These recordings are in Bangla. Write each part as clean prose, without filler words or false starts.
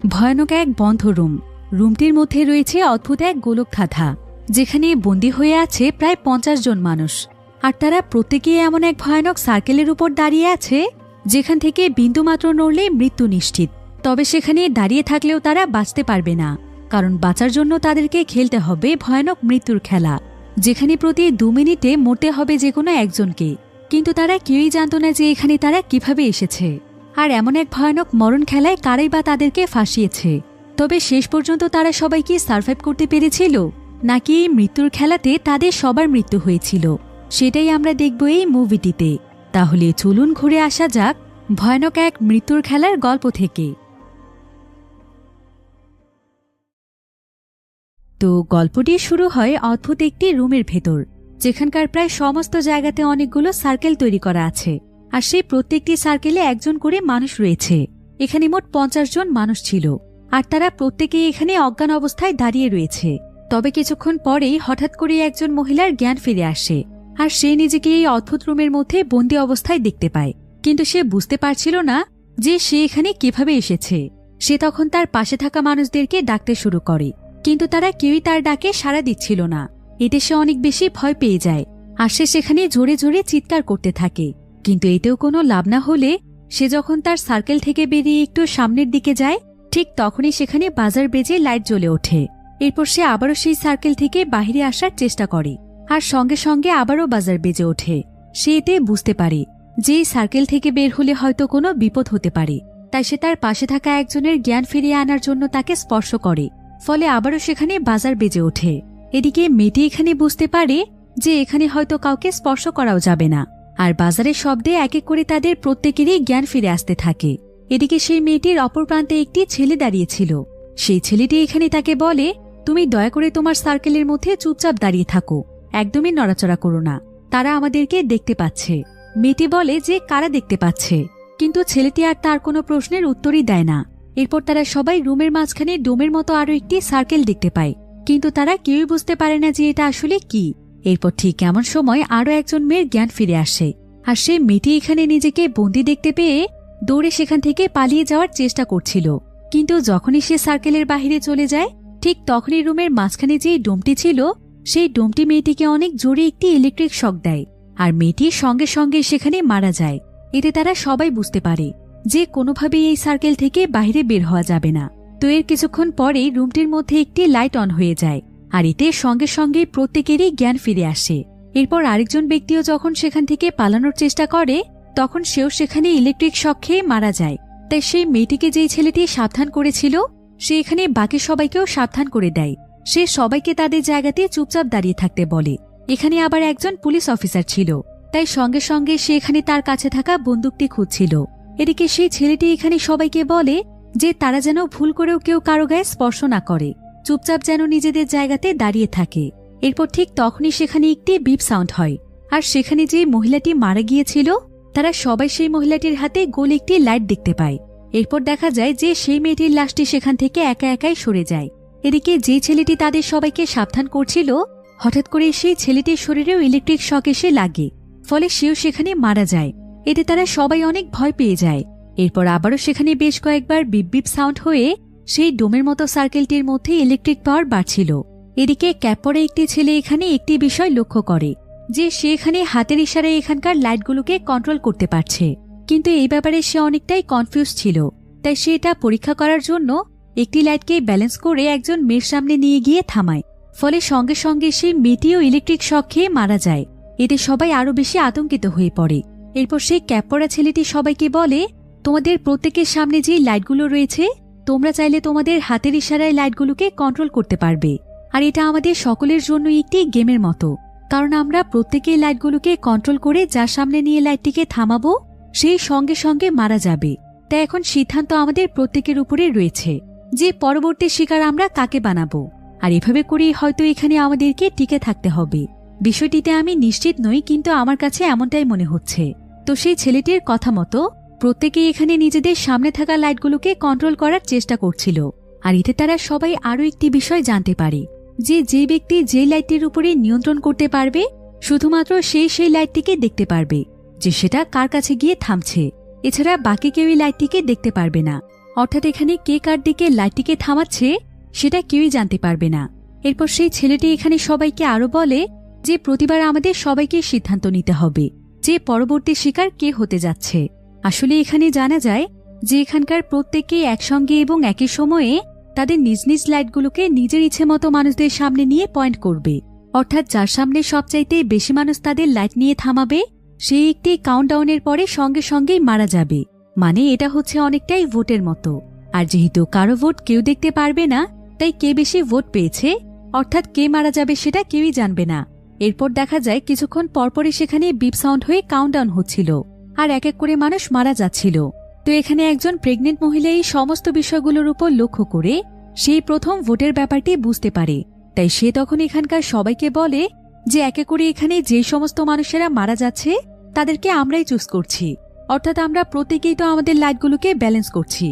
ভয়ানক এক বন্ধ রুমটির মধ্যে রয়েছে অদ্ভুত এক গোলকধাঁধা, যেখানে বন্দী হয়ে আছে প্রায় 50 জন মানুষ। আর তারা প্রত্যেকেই এমন এক ভয়ানক সার্কেলের উপর দাঁড়িয়ে আছে যেখান থেকে বিন্দুমাত্র নড়লে মৃত্যু নিশ্চিত। তবে সেখানে দাঁড়িয়ে থাকলেও তারা বাঁচতে পারবে না, কারণ বাঁচার জন্য তাদেরকে খেলতে হবে ভয়ানক মৃত্যুর খেলা, যেখানে প্রতি 2 মিনিটে মরতে হবে যে কোনো একজনকে। কিন্তু তারা কেউই জানত না যে এখানে তারা কিভাবে এসেছে, আর এমন এক ভয়ানক মরণ খেলায় কারাই বা তাদেরকে ফাঁসিয়েছে। তবে শেষ পর্যন্ত তারা সবাই কি সার্ভাইভ করতে পেরেছিল, নাকি এই মৃত্যুর খেলাতে তাদের সবার মৃত্যু হয়েছিল, সেটাই আমরা দেখব এই মুভিটিতে। তাহলে চলুন ঘুরে আসা যাক ভয়ানক এক মৃত্যুর খেলার গল্প থেকে। তো গল্পটি শুরু হয় অদ্ভুত একটি রুমের ভেতর, যেখানকার প্রায় সমস্ত জায়গাতে অনেকগুলো সার্কেল তৈরি করা আছে, আর সেই প্রত্যেকটি সার্কেলে একজন করে মানুষ রয়েছে। এখানে মোট 50 জন মানুষ ছিল, আর তারা প্রত্যেকেই এখানে অজ্ঞান অবস্থায় দাঁড়িয়ে রয়েছে। তবে কিছুক্ষণ পরেই হঠাৎ করে একজন মহিলার জ্ঞান ফিরে আসে, আর সে নিজেকে এই অদ্ভুত রুমের মধ্যে বন্দী অবস্থায় দেখতে পায়। কিন্তু সে বুঝতে পারছিল না যে সে এখানে কিভাবে এসেছে। সে তখন তার পাশে থাকা মানুষদেরকে ডাকতে শুরু করে, কিন্তু তারা কেউই তার ডাকে সাড়া দিচ্ছিল না। এতে সে অনেক বেশি ভয় পেয়ে যায়, আর সে সেখানে জোরে জোরে চিৎকার করতে থাকে। কিন্তু এতেও কোনো লাভ না হলে সে যখন তার সার্কেল থেকে বেরিয়ে একটু সামনের দিকে যায়, ঠিক তখনই সেখানে বাজার বেজে লাইট জ্বলে ওঠে। এরপর সে আবারও সেই সার্কেল থেকে বাহিরে আসার চেষ্টা করে, আর সঙ্গে সঙ্গে আবারও বাজার বেজে ওঠে। সে এতে বুঝতে পারে যে এই সার্কেল থেকে বের হলে হয়তো কোনো বিপদ হতে পারে, তাই সে তার পাশে থাকা একজনের জ্ঞান ফিরিয়ে আনার জন্য তাকে স্পর্শ করে। ফলে আবারও সেখানে বাজার বেজে ওঠে। এদিকে মেয়েটি এখানে বুঝতে পারে যে এখানে হয়তো কাউকে স্পর্শ করাও যাবে না, আর বাজারের শব্দে এক এক করে তাদের প্রত্যেকেরই জ্ঞান ফিরে আসতে থাকে। এদিকে সেই মেয়েটির অপর প্রান্তে একটি ছেলে দাঁড়িয়েছিল। সেই ছেলেটি এখানে তাকে বলে, তুমি দয়া করে তোমার সার্কেলের মধ্যে চুপচাপ দাঁড়িয়ে থাকো, একদমই নড়াচড়া করো না, তারা আমাদেরকে দেখতে পাচ্ছে। মেয়েটি বলে যে কারা দেখতে পাচ্ছে, কিন্তু ছেলেটি আর তার কোনো প্রশ্নের উত্তরই দেয় না। এরপর তারা সবাই রুমের মাঝখানে ডোমের মতো আরো একটি সার্কেল দেখতে পায়, কিন্তু তারা কেউই বুঝতে পারে না যে এটা আসলে কি। এরপর ঠিক এমন সময় আরো একজন মেয়ের জ্ঞান ফিরে আসে, আর সে মেয়েটি এখানে নিজেকে বন্দি দেখতে পেয়ে দৌড়ে সেখান থেকে পালিয়ে যাওয়ার চেষ্টা করছিল। কিন্তু যখনই সে সার্কেলের বাহিরে চলে যায়, ঠিক তখনই রুমের মাঝখানে যে ডোমটি ছিল, সেই ডোমটি মেয়েটিকে অনেক জোরে একটি ইলেকট্রিক শক দেয়, আর মেয়েটি সঙ্গে সঙ্গে সেখানে মারা যায়। এতে তারা সবাই বুঝতে পারে যে কোনোভাবেই এই সার্কেল থেকে বাইরে বের হওয়া যাবে না। তো এর কিছুক্ষণ পরেই রুমটির মধ্যে একটি লাইট অন হয়ে যায়, আর এতে সঙ্গে সঙ্গে প্রত্যেকেরই জ্ঞান ফিরে আসে। এরপর আরেকজন ব্যক্তিও যখন সেখান থেকে পালানোর চেষ্টা করে, তখন সেও সেখানে ইলেকট্রিক শক খেয়ে মারা যায়। তাই সেই মেয়েটিকে যেই ছেলেটি সাবধান করেছিল, সে এখানে বাকি সবাইকেও সাবধান করে দেয়। সে সবাইকে তাদের জায়গাতে চুপচাপ দাঁড়িয়ে থাকতে বলে। এখানে আবার একজন পুলিশ অফিসার ছিল, তাই সঙ্গে সঙ্গে সে এখানে তার কাছে থাকা বন্দুকটি খুঁজছিল। এদিকে সেই ছেলেটি এখানে সবাইকে বলে যে তারা যেন ভুল করেও কেউ কারো গায়ে স্পর্শ না করে, চুপচাপ যেন নিজেদের জায়গাতে দাঁড়িয়ে থাকে। এরপর ঠিক তখনই সেখানে একটি বিপ সাউন্ড হয়, আর সেখানে যে মহিলাটি মারা গিয়েছিল, তারা সবাই সেই মহিলাটির হাতে গোল একটি লাইট দেখতে পায়। এরপর দেখা যায় যে সেই মেয়েটির লাশটি সেখান থেকে একা একাই সরে যায়। এদিকে যে ছেলেটি তাদের সবাইকে সাবধান করছিল, হঠাৎ করে সেই ছেলেটির শরীরেও ইলেকট্রিক শক এসে লাগে, ফলে সেও সেখানে মারা যায়। এতে তারা সবাই অনেক ভয় পেয়ে যায়। এরপর আবারও সেখানে বেশ কয়েকবার বিপ বিপ সাউন্ড হয়ে সেই ডোমের মতো সার্কেলটির মধ্যে ইলেকট্রিক পাওয়ার বাড়ছিল। এদিকে ক্যাপ পরা একটি ছেলে এখানে একটি বিষয় লক্ষ্য করে যে সে এখানে হাতের ইশারায় এখানকার লাইটগুলোকে কন্ট্রোল করতে পারছে, কিন্তু এই ব্যাপারে সে অনেকটাই কনফিউজ ছিল। তাই সে এটা পরীক্ষা করার জন্য একটি লাইটকে ব্যালেন্স করে একজন মেয়ের সামনে নিয়ে গিয়ে থামায়। ফলে সঙ্গে সঙ্গে সেই মেয়েটিও ইলেকট্রিক শক খেয়ে মারা যায়। এতে সবাই আরো বেশি আতঙ্কিত হয়ে পড়ে। এরপর সেই ক্যাপ পরা ছেলেটি সবাইকে বলে, তোমাদের প্রত্যেকের সামনে যে লাইটগুলো রয়েছে, তোমরা চাইলে তোমাদের হাতের ইশারায় লাইটগুলোকে কন্ট্রোল করতে পারবে। আর এটা আমাদের সকলের জন্য একটি গেমের মতো, কারণ আমরা প্রত্যেকেই লাইটগুলোকে কন্ট্রোল করে যার সামনে নিয়ে লাইটটিকে থামাবো, সেই সঙ্গে সঙ্গে মারা যাবে। তাই এখন সিদ্ধান্ত আমাদের প্রত্যেকের উপরে রয়েছে যে পরবর্তী শিকার আমরা কাকে বানাবো, আর এভাবে করেই হয়তো এখানে আমাদেরকে টিকে থাকতে হবে। বিষয়টিতে আমি নিশ্চিত নই, কিন্তু আমার কাছে এমনটাই মনে হচ্ছে। তো সেই ছেলেটির কথা মতো প্রত্যেকেই এখানে নিজেদের সামনে থাকা লাইটগুলোকে কন্ট্রোল করার চেষ্টা করছিল। আর এতে তারা সবাই আরো একটি বিষয় জানতে পারে যে যে ব্যক্তি যে লাইটটির উপরে নিয়ন্ত্রণ করতে পারবে, শুধুমাত্র সেই লাইটটিকে দেখতে পারবে যে সেটা কার কাছে গিয়ে থামছে। এছাড়া বাকি কেউই লাইটটিকে দেখতে পারবে না। অর্থাৎ এখানে কে কার দিকে লাইটটিকে থামাচ্ছে সেটা কেউই জানতে পারবে না। এরপর সেই ছেলেটি এখানে সবাইকে আরো বলে যে প্রতিবার আমাদের সবাইকে সিদ্ধান্ত নিতে হবে যে পরবর্তী শিকার কে হতে যাচ্ছে। আসলে এখানে জানা যায় যে এখানকার প্রত্যেকেই একসঙ্গে এবং একই সময়ে তাদের নিজ নিজ লাইটগুলোকে নিজের ইচ্ছে মতো মানুষদের সামনে নিয়ে পয়েন্ট করবে। অর্থাৎ যার সামনে সবচাইতে বেশি মানুষ তাদের লাইট নিয়ে থামাবে সে একটি কাউন্টডাউনের পরে সঙ্গে সঙ্গেই মারা যাবে। মানে এটা হচ্ছে অনেকটাই ভোটের মতো। আর যেহেতু কারো ভোট কেউ দেখতে পারবে না, তাই কে বেশি ভোট পেয়েছে অর্থাৎ কে মারা যাবে সেটা কেউই জানবে না। এরপর দেখা যায় কিছুক্ষণ পরপরই সেখানে বিপ সাউন্ড হয়ে কাউন্টডাউন হচ্ছিল আর এক এক করে মানুষ মারা যাচ্ছিল। তো এখানে একজন প্রেগনেন্ট মহিলা এই সমস্ত বিষয়গুলোর উপর লক্ষ্য করে সেই প্রথম ভোটের ব্যাপারটি বুঝতে পারে। তাই সে তখন এখানকার সবাইকে বলে যে একে করে এখানে যে সমস্ত মানুষেরা মারা যাচ্ছে তাদেরকে আমরাই চুজ করছি, অর্থাৎ আমরা প্রত্যেকেই তো আমাদের লাইটগুলোকে ব্যালেন্স করছি।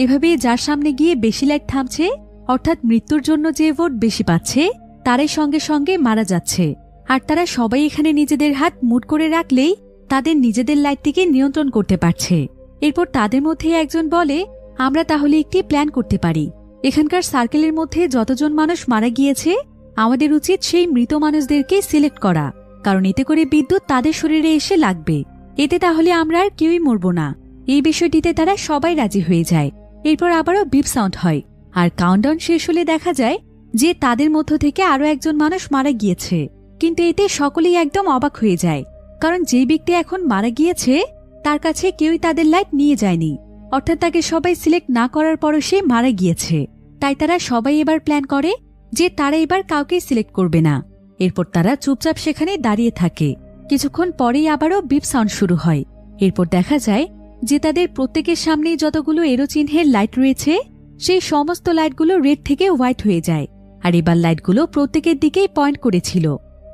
এভাবে যার সামনে গিয়ে বেশি লাইট থামছে অর্থাৎ মৃত্যুর জন্য যে ভোট বেশি পাচ্ছে তারাই সঙ্গে সঙ্গে মারা যাচ্ছে। আর তারা সবাই এখানে নিজেদের হাত মুট করে রাখলেই তাদের নিজেদের লাইটটিকে নিয়ন্ত্রণ করতে পারছে। এরপর তাদের মধ্যে একজন বলে আমরা তাহলে একটি প্ল্যান করতে পারি। এখানকার সার্কেলের মধ্যে যতজন মানুষ মারা গিয়েছে আমাদের উচিত সেই মৃত মানুষদেরকে সিলেক্ট করা, কারণ এতে করে বিদ্যুৎ তাদের শরীরে এসে লাগবে। এতে তাহলে আমরা আর কেউই মরব না। এই বিষয়টিতে তারা সবাই রাজি হয়ে যায়। এরপর আবারও বিপ সাউন্ড হয় আর কাউন্টডাউন শেষ হলে দেখা যায় যে তাদের মধ্য থেকে আরও একজন মানুষ মারা গিয়েছে। কিন্তু এতে সকলেই একদম অবাক হয়ে যায়, কারণ যে ব্যক্তি এখন মারা গিয়েছে তার কাছে কেউই তাদের লাইট নিয়ে যায়নি, অর্থাৎ তাকে সবাই সিলেক্ট না করার পরও সে মারা গিয়েছে। তাই তারা সবাই এবার প্ল্যান করে যে তারা এবার কাউকেই সিলেক্ট করবে না। এরপর তারা চুপচাপ সেখানে দাঁড়িয়ে থাকে। কিছুক্ষণ পরেই আবারও বিপ সাউন্ড শুরু হয়। এরপর দেখা যায় যে তাদের প্রত্যেকের সামনেই যতগুলো এরো চিহ্নের লাইট রয়েছে সেই সমস্ত লাইটগুলো রেড থেকে হোয়াইট হয়ে যায়। আর এবার লাইটগুলো প্রত্যেকের দিকেই পয়েন্ট করেছিল।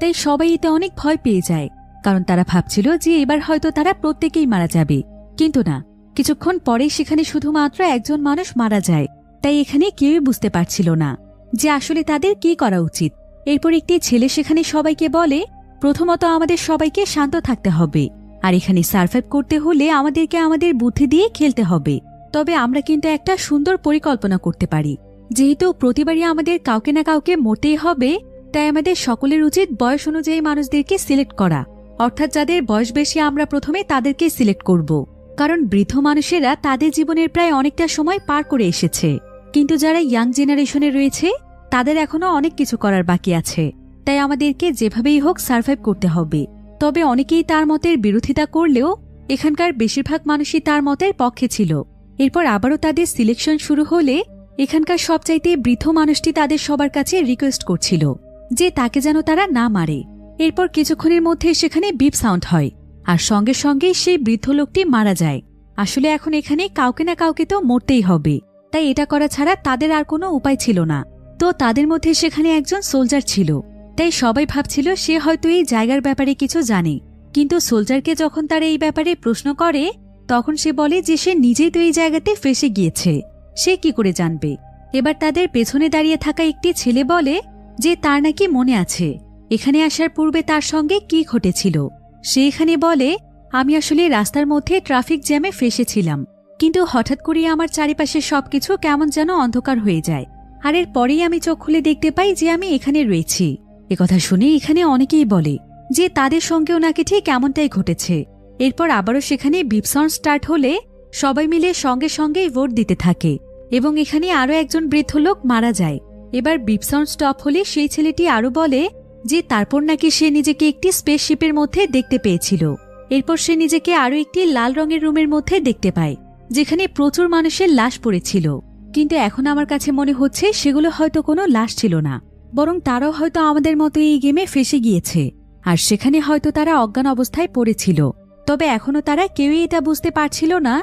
তাই সবাই এতে অনেক ভয় পেয়ে যায়, কারণ তারা ভাবছিল যে এবার হয়তো তারা প্রত্যেকেই মারা যাবে। কিন্তু না, কিছুক্ষণ পরেই সেখানে শুধুমাত্র একজন মানুষ মারা যায়। তাই এখানে কেউই বুঝতে পারছিল না যে আসলে তাদের কি করা উচিত। এরপর একটি ছেলে সেখানে সবাইকে বলে প্রথমত আমাদের সবাইকে শান্ত থাকতে হবে, আর এখানে সার্ভাইভ করতে হলে আমাদেরকে আমাদের বুদ্ধি দিয়ে খেলতে হবে। তবে আমরা কিন্তু একটা সুন্দর পরিকল্পনা করতে পারি। যেহেতু প্রতিবারই আমাদের কাউকে না কাউকে মরতেই হবে, তাই আমাদের সকলের উচিত বয়স অনুযায়ী মানুষদেরকে সিলেক্ট করা, অর্থাৎ যাদের বয়স বেশি আমরা প্রথমে তাদেরকে সিলেক্ট করব। কারণ বৃদ্ধ মানুষেরা তাদের জীবনের প্রায় অনেকটা সময় পার করে এসেছে, কিন্তু যারা ইয়াং জেনারেশনে রয়েছে তাদের এখনো অনেক কিছু করার বাকি আছে। তাই আমাদেরকে যেভাবেই হোক সার্ভাইভ করতে হবে। তবে অনেকেই তার মতের বিরোধিতা করলেও এখানকার বেশিরভাগ মানুষই তার মতের পক্ষে ছিল। এরপর আবারও তাদের সিলেকশন শুরু হলে এখানকার সবচাইতে বৃদ্ধ মানুষটি তাদের সবার কাছে রিকোয়েস্ট করছিল যে তাকে যেন তারা না মারে। এরপর কিছুক্ষণের মধ্যে সেখানে বিপ সাউন্ড হয় আর সঙ্গে সঙ্গেই সেই বৃদ্ধ লোকটি মারা যায়। আসলে এখন এখানে কাউকে না কাউকে তো মরতেই হবে, তাই এটা করা ছাড়া তাদের আর কোনো উপায় ছিল না। তো তাদের মধ্যে সেখানে একজন সোলজার ছিল, তাই সবাই ভাবছিল সে হয়তো এই জায়গার ব্যাপারে কিছু জানে। কিন্তু সোলজারকে যখন তারা এই ব্যাপারে প্রশ্ন করে তখন সে বলে যে সে নিজেই তো এই জায়গাতে ফেসে গিয়েছে, সে কি করে জানবে। এবার তাদের পেছনে দাঁড়িয়ে থাকা একটি ছেলে বলে যে তার নাকি মনে আছে এখানে আসার পূর্বে তার সঙ্গে কি ঘটেছিল। সে এখানে বলে আমি আসলে রাস্তার মধ্যে ট্রাফিক জ্যামে ফেসেছিলাম, কিন্তু হঠাৎ করে আমার চারিপাশে সবকিছু কেমন যেন অন্ধকার হয়ে যায়, আর এর পরেই আমি চোখ খুলে দেখতে পাই যে আমি এখানে রয়েছি। একথা শুনে এখানে অনেকেই বলে যে তাদের সঙ্গেও নাকি ঠিক এমনটাই ঘটেছে। এরপর আবারও সেখানে বিপ সাউন্ড স্টার্ট হলে সবাই মিলে সঙ্গে সঙ্গেই ভোট দিতে থাকে এবং এখানে আরও একজন বৃদ্ধ লোক মারা যায়। এবার বিপ সাউন্ড স্টপ হলে সেই ছেলেটি আরও বলে যে তারপর নাকি সে নিজেকে একটি স্পেসশিপের মধ্যে দেখতে পেয়েছিল। এরপর সে নিজেকে আরও একটি লাল রঙের রুমের মধ্যে দেখতে পায় যেখানে প্রচুর মানুষের লাশ পড়েছিল। কিন্তু এখন আমার কাছে মনে হচ্ছে সেগুলো হয়তো কোনো লাশ ছিল না, বরং তারাও হয়তো আমাদের মতো এই গেমে ফেসে গিয়েছে আর সেখানে হয়তো তারা অজ্ঞান অবস্থায় পড়েছিল। তবে এখনো তারা কেউই এটা বুঝতে পারছিল না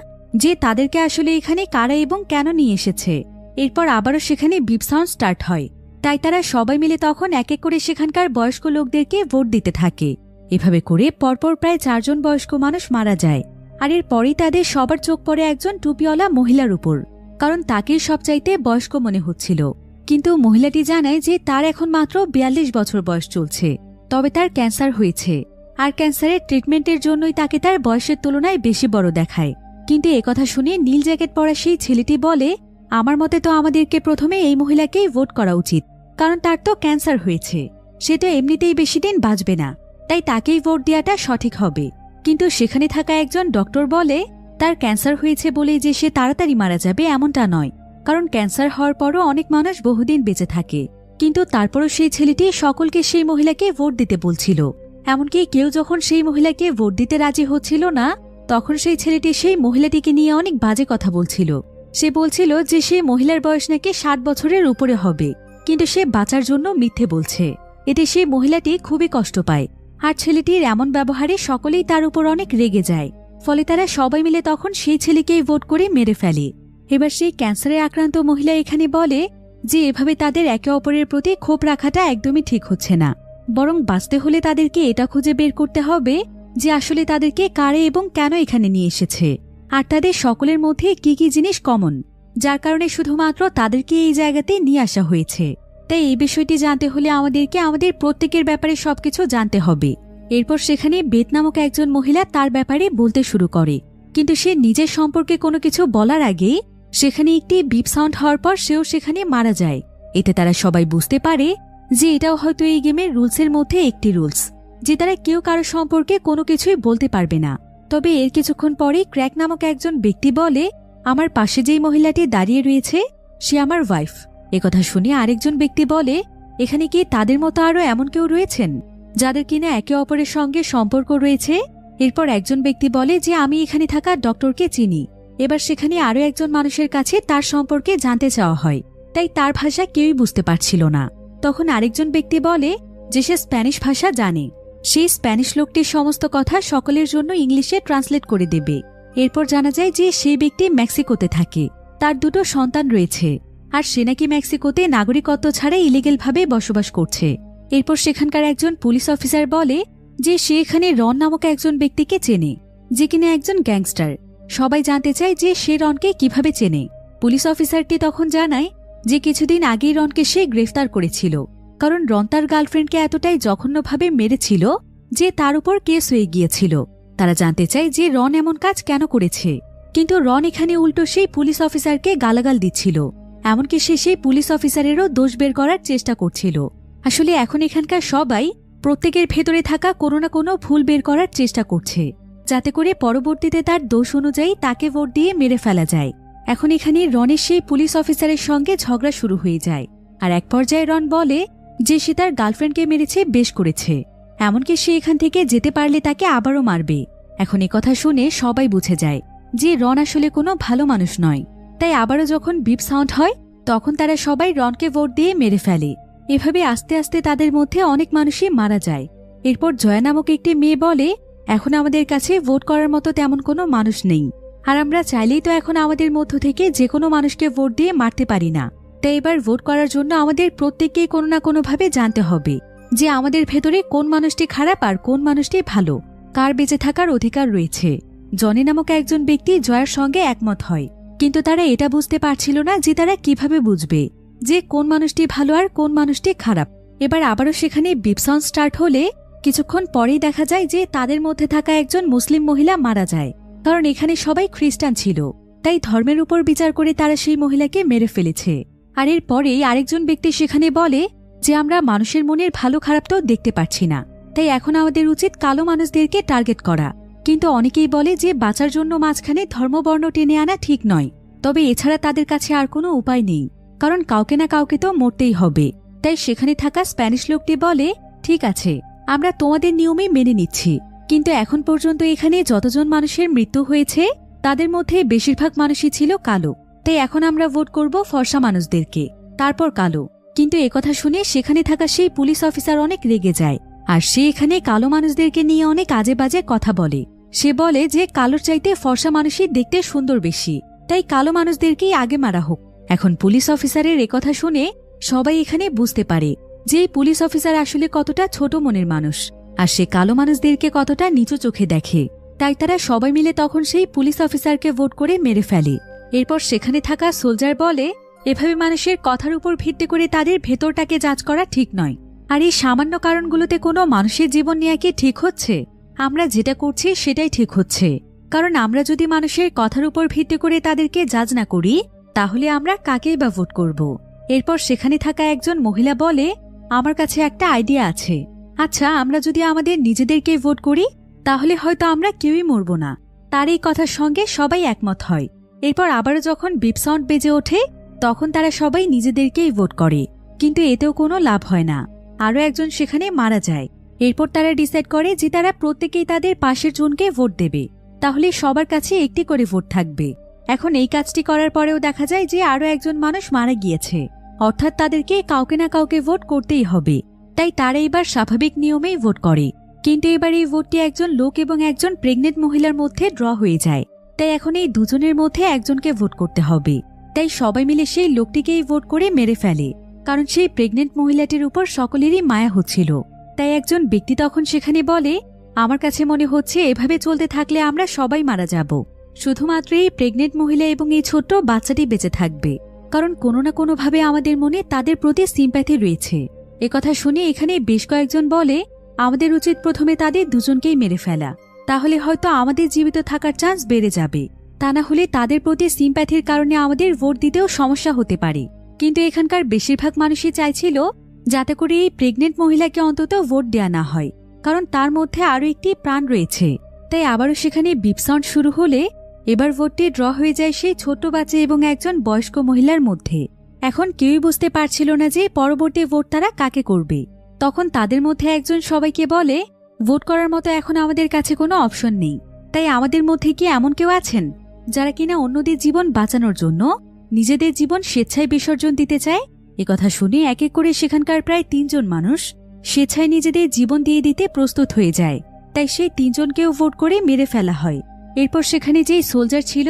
যে তাদেরকে আসলে এখানে কারা এবং কেন নিয়ে এসেছে। এরপর আবারও সেখানে বিপ সাউন্ড স্টার্ট হয়, তাই তারা সবাই মিলে তখন এক এক করে সেখানকার বয়স্ক লোকদেরকে ভোট দিতে থাকে। এভাবে করে পরপর প্রায় 4 জন বয়স্ক মানুষ মারা যায়। আর এরপরেই তাদের সবার চোখ পড়ে একজন টুপিওয়ালা মহিলার উপর, কারণ তাকেই সবচাইতে বয়স্ক মনে হচ্ছিল। কিন্তু মহিলাটি জানায় যে তার এখন মাত্র 42 বছর বয়স চলছে, তবে তার ক্যান্সার হয়েছে আর ক্যান্সারের ট্রিটমেন্টের জন্যই তাকে তার বয়সের তুলনায় বেশি বড় দেখায়। কিন্তু একথা শুনে নীল জ্যাকেট পরা সেই ছেলেটি বলে, আমার মতে তো আমাদেরকে প্রথমে এই মহিলাকেই ভোট করা উচিত, কারণ তার তো ক্যান্সার হয়েছে, সে তো এমনিতেই বেশি দিন বাঁচবে না, তাই তাকেই ভোট দেওয়াটা সঠিক হবে। কিন্তু সেখানে থাকা একজন ডক্টর বলে, তার ক্যান্সার হয়েছে বলেই যে সে তাড়াতাড়ি মারা যাবে এমনটা নয়, কারণ ক্যান্সার হওয়ার পরও অনেক মানুষ বহুদিন বেঁচে থাকে। কিন্তু তারপরও সেই ছেলেটি সকলকে সেই মহিলাকে ভোট দিতে বলছিল। এমনকি কেউ যখন সেই মহিলাকে ভোট দিতে রাজি হচ্ছিল না, তখন সেই ছেলেটি সেই মহিলাটিকে নিয়ে অনেক বাজে কথা বলছিল। সে বলছিল যে সেই মহিলার বয়স নাকি 60 বছরের উপরে হবে, কিন্তু সে বাঁচার জন্য মিথ্যে বলছে। এতে সেই মহিলাটি খুবই কষ্ট পায়, আর ছেলেটির এমন ব্যবহারে সকলেই তার উপর অনেক রেগে যায়। ফলে তারা সবাই মিলে তখন সেই ছেলেকেই ভোট করে মেরে ফেলে। এবার সেই ক্যান্সারে আক্রান্ত মহিলা এখানে বলে যে এভাবে তাদের একে অপরের প্রতি ক্ষোভ রাখাটা একদমই ঠিক হচ্ছে না, বরং বাঁচতে হলে তাদেরকে এটা খুঁজে বের করতে হবে যে আসলে তাদেরকে কারে এবং কেন এখানে নিয়ে এসেছে, আর তাদের সকলের মধ্যে কি কি জিনিস কমন, যার কারণে শুধুমাত্র তাদেরকে এই জায়গাতে নিয়ে আসা হয়েছে। তাই এই বিষয়টি জানতে হলে আমাদেরকে আমাদের প্রত্যেকের ব্যাপারে সবকিছু জানতে হবে। এরপর সেখানে বেত নামক একজন মহিলা তার ব্যাপারে বলতে শুরু করে, কিন্তু সে নিজের সম্পর্কে কোনো কিছু বলার আগে সেখানে একটি বিপ সাউন্ড হওয়ার পর সেও সেখানে মারা যায়। এতে তারা সবাই বুঝতে পারে যে এটাও হয়তো এই গেমের রুলসের মধ্যে একটি রুলস, যে তারা কেউ কারো সম্পর্কে কোনো কিছুই বলতে পারবে না। তবে এর কিছুক্ষণ পরেই ক্র্যাক নামক একজন ব্যক্তি বলে, আমার পাশে যেই মহিলাটি দাঁড়িয়ে রয়েছে সে আমার ওয়াইফ। একথা শুনে আরেকজন ব্যক্তি বলে, এখানে কি তাদের মতো আরও এমন কেউ রয়েছেন যাদের কিনা একে অপরের সঙ্গে সম্পর্ক রয়েছে? এরপর একজন ব্যক্তি বলে যে আমি এখানে থাকা ডক্টরকে চিনি। এবার সেখানে আরও একজন মানুষের কাছে তার সম্পর্কে জানতে চাওয়া হয়, তাই তার ভাষা কেউই বুঝতে পারছিল না। তখন আরেকজন ব্যক্তি বলে যে সে স্প্যানিশ ভাষা জানে, সেই স্প্যানিশ লোকটির সমস্ত কথা সকলের জন্য ইংলিশে ট্রান্সলেট করে দেবে। এরপর জানা যায় যে সেই ব্যক্তি মেক্সিকোতে থাকে, তার 2টো সন্তান রয়েছে, আর সে নাকি মেক্সিকোতে নাগরিকত্ব ছাড়া ইলিগেলভাবে বসবাস করছে। এরপর সেখানকার একজন পুলিশ অফিসার বলে যে সে এখানে রন নামক একজন ব্যক্তিকে চেনে, যে কিনা একজন গ্যাংস্টার। সবাই জানতে চায় যে সে রনকে কিভাবে চেনে। পুলিশ অফিসারটি তখন জানায় যে কিছুদিন আগেই রনকে সে গ্রেফতার করেছিল, কারণ রন তার গার্লফ্রেন্ডকে এতটাই জঘন্যভাবে মেরেছিল যে তার উপর কেস হয়ে গিয়েছিল। তারা জানতে চায় যে রন এমন কাজ কেন করেছে, কিন্তু রন এখানে উল্টো সেই পুলিশ অফিসারকে গালাগাল দিচ্ছিল, এমনকি সে সেই পুলিশ অফিসারেরও দোষ বের করার চেষ্টা করছিল। আসলে এখন এখানকার সবাই প্রত্যেকের ভেতরে থাকা কোনো না কোনো ভুল বের করার চেষ্টা করছে, যাতে করে পরবর্তীতে তার দোষ অনুযায়ী তাকে ভোট দিয়ে মেরে ফেলা যায়। এখন এখানে রনের সেই পুলিশ অফিসারের সঙ্গে ঝগড়া শুরু হয়ে যায়, আর এক পর্যায়ে রন বলে যে সে তার গার্লফ্রেন্ডকে মেরেছে, বেশ করেছে, এমনকি সে এখান থেকে যেতে পারলে তাকে আবারও মারবে। এখন কথা শুনে সবাই বুঝে যায় যে রন আসলে কোনো ভালো মানুষ নয়। তাই আবারও যখন বিপ সাউন্ড হয় তখন তারা সবাই রনকে ভোট দিয়ে মেরে ফেলে। এভাবে আস্তে আস্তে তাদের মধ্যে অনেক মানুষই মারা যায়। এরপর জয়া নামক একটি মেয়ে বলে, এখন আমাদের কাছে ভোট করার মতো তেমন কোনো মানুষ নেই, আর আমরা চাইলেই তো এখন আমাদের মধ্য থেকে যে কোনো মানুষকে ভোট দিয়ে মারতে পারি না। তাই এবার ভোট করার জন্য আমাদের প্রত্যেককেই কোনো না কোনোভাবে জানতে হবে যে আমাদের ভেতরে কোন মানুষটি খারাপ আর কোন মানুষটি ভালো, কার বেঁচে থাকার অধিকার রয়েছে। জনি নামক একজন ব্যক্তি জয়ার সঙ্গে একমত হয়, কিন্তু তারা এটা বুঝতে পারছিল না যে তারা কিভাবে বুঝবে যে কোন মানুষটি ভালো আর কোন মানুষটি খারাপ। এবার আবারও সেখানে বিপ সাউন্ড স্টার্ট হলে কিছুক্ষণ পরেই দেখা যায় যে তাদের মধ্যে থাকা একজন মুসলিম মহিলা মারা যায়, কারণ এখানে সবাই খ্রিস্টান ছিল, তাই ধর্মের উপর বিচার করে তারা সেই মহিলাকে মেরে ফেলেছে। আর এর পরেই আরেকজন ব্যক্তি সেখানে বলে যে আমরা মানুষের মনের ভালো খারাপ তো দেখতে পাচ্ছি না, তাই এখন আমাদের উচিত কালো মানুষদেরকে টার্গেট করা। কিন্তু অনেকেই বলে যে বাঁচার জন্য মাঝখানে ধর্মবর্ণ টেনে আনা ঠিক নয়, তবে এছাড়া তাদের কাছে আর কোনো উপায় নেই, কারণ কাউকে না কাউকে তো মরতেই হবে। তাই সেখানে থাকা স্প্যানিশ লোকটি বলে, ঠিক আছে, আমরা তোমাদের নিয়মই মেনে নিচ্ছি, কিন্তু এখন পর্যন্ত এখানে যতজন মানুষের মৃত্যু হয়েছে তাদের মধ্যে বেশিরভাগ মানুষই ছিল কালো, তাই এখন আমরা ভোট করব ফর্সা মানুষদেরকে, তারপর কালো। কিন্তু একথা শুনে সেখানে থাকা সেই পুলিশ অফিসার অনেক রেগে যায়, আর সে এখানে কালো মানুষদেরকে নিয়ে অনেক আজে বাজে কথা বলে। সে বলে যে কালোর চাইতে ফর্সা মানুষই দেখতে সুন্দর বেশি, তাই কালো মানুষদেরকেই আগে মারা হোক। এখন পুলিশ অফিসারের একথা শুনে সবাই এখানে বুঝতে পারে যে পুলিশ অফিসার আসলে কতটা ছোট মনের মানুষ, আর সে কালো মানুষদেরকে কতটা নিচু চোখে দেখে। তাই তারা সবাই মিলে তখন সেই পুলিশ অফিসারকে ভোট করে মেরে ফেলে। এরপর সেখানে থাকা সোলজার বলে, এভাবে মানুষের কথার উপর ভিত্তি করে তাদের ভেতরটাকে যাচ করা ঠিক নয়, আর এই সামান্য কারণগুলোতে কোনো মানুষের জীবন নেওয়া কি ঠিক হচ্ছে? আমরা যেটা করছি সেটাই ঠিক হচ্ছে। কারণ আমরা যদি মানুষের কথার উপর ভিত্তি করে তাদেরকে জাজ না করি, তাহলে আমরা কাকেই বা ভোট করব। এরপর সেখানে থাকা একজন মহিলা বলে, আমার কাছে একটা আইডিয়া আছে। আচ্ছা, আমরা যদি আমাদের নিজেদেরকে ভোট করি, তাহলে হয়তো আমরা কেউই মরব না। তার এই কথার সঙ্গে সবাই একমত হয়। এরপর আবারও যখন বিপ সাউন্ড বেজে ওঠে, তখন তারা সবাই নিজেদেরকেই ভোট করে, কিন্তু এতেও কোনো লাভ হয় না। আরও একজন সেখানে মারা যায়। এরপর তারা ডিসাইড করে যে তারা প্রত্যেকেই তাদের পাশের জনকে ভোট দেবে, তাহলে সবার কাছে একটি করে ভোট থাকবে। এখন এই কাজটি করার পরেও দেখা যায় যে আরও একজন মানুষ মারা গিয়েছে, অর্থাৎ তাদেরকে কাউকে না কাউকে ভোট করতেই হবে। তাই তারা এবার স্বাভাবিক নিয়মেই ভোট করে। কিন্তু এবার এই ভোটটি একজন লোক এবং একজন প্রেগনেন্ট মহিলার মধ্যে ড্র হয়ে যায়। তাই এখন এই দুজনের মধ্যে একজনকে ভোট করতে হবে। তাই সবাই মিলে সেই লোকটিকেই ভোট করে মেরে ফেলে, কারণ সেই প্রেগনেন্ট মহিলাটির উপর সকলেরই মায়া হচ্ছিল। তাই একজন ব্যক্তি তখন সেখানে বলে, আমার কাছে মনে হচ্ছে এভাবে চলতে থাকলে আমরা সবাই মারা যাব। শুধুমাত্র এই প্রেগনেন্ট মহিলা এবং এই ছোট্ট বাচ্চাটি বেঁচে থাকবে, কারণ কোনো না কোনোভাবে আমাদের মনে তাদের প্রতি সিম্প্যাথি রয়েছে। একথা শুনে এখানে বেশ কয়েকজন বলে, আমাদের উচিত প্রথমে তাদের দুজনকেই মেরে ফেলা, তাহলে হয়তো আমাদের জীবিত থাকার চান্স বেড়ে যাবে। তা না হলে তাদের প্রতি সিম্প্যাথির কারণে আমাদের ভোট দিতেও সমস্যা হতে পারে। কিন্তু এখানকার বেশিরভাগ মানুষই চাইছিল যাতে করে এই প্রেগনেন্ট মহিলাকে অন্তত ভোট দেয়া না হয়, কারণ তার মধ্যে আরও একটি প্রাণ রয়েছে। তাই আবারও সেখানে বিপ সাউন্ড শুরু হলে এবার ভোটটি ড্র হয়ে যায় সেই ছোট্ট বাচ্চা এবং একজন বয়স্ক মহিলার মধ্যে। এখন কেউই বুঝতে পারছিল না যে পরবর্তী ভোট তারা কাকে করবে। তখন তাদের মধ্যে একজন সবাইকে বলে, ভোট করার মতো এখন আমাদের কাছে কোনো অপশন নেই। তাই আমাদের মধ্যে কি এমন কেউ আছেন যারা কিনা অন্যদের জীবন বাঁচানোর জন্য নিজেদের জীবন স্বেচ্ছায় বিসর্জন দিতে চায়? একথা শুনে এক এক করে সেখানকার প্রায় 3 জন মানুষ স্বেচ্ছায় নিজেদের জীবন দিয়ে দিতে প্রস্তুত হয়ে যায়। তাই সেই 3 জনকেও ভোট করে মেরে ফেলা হয়। এরপর সেখানে যেই সোলজার ছিল,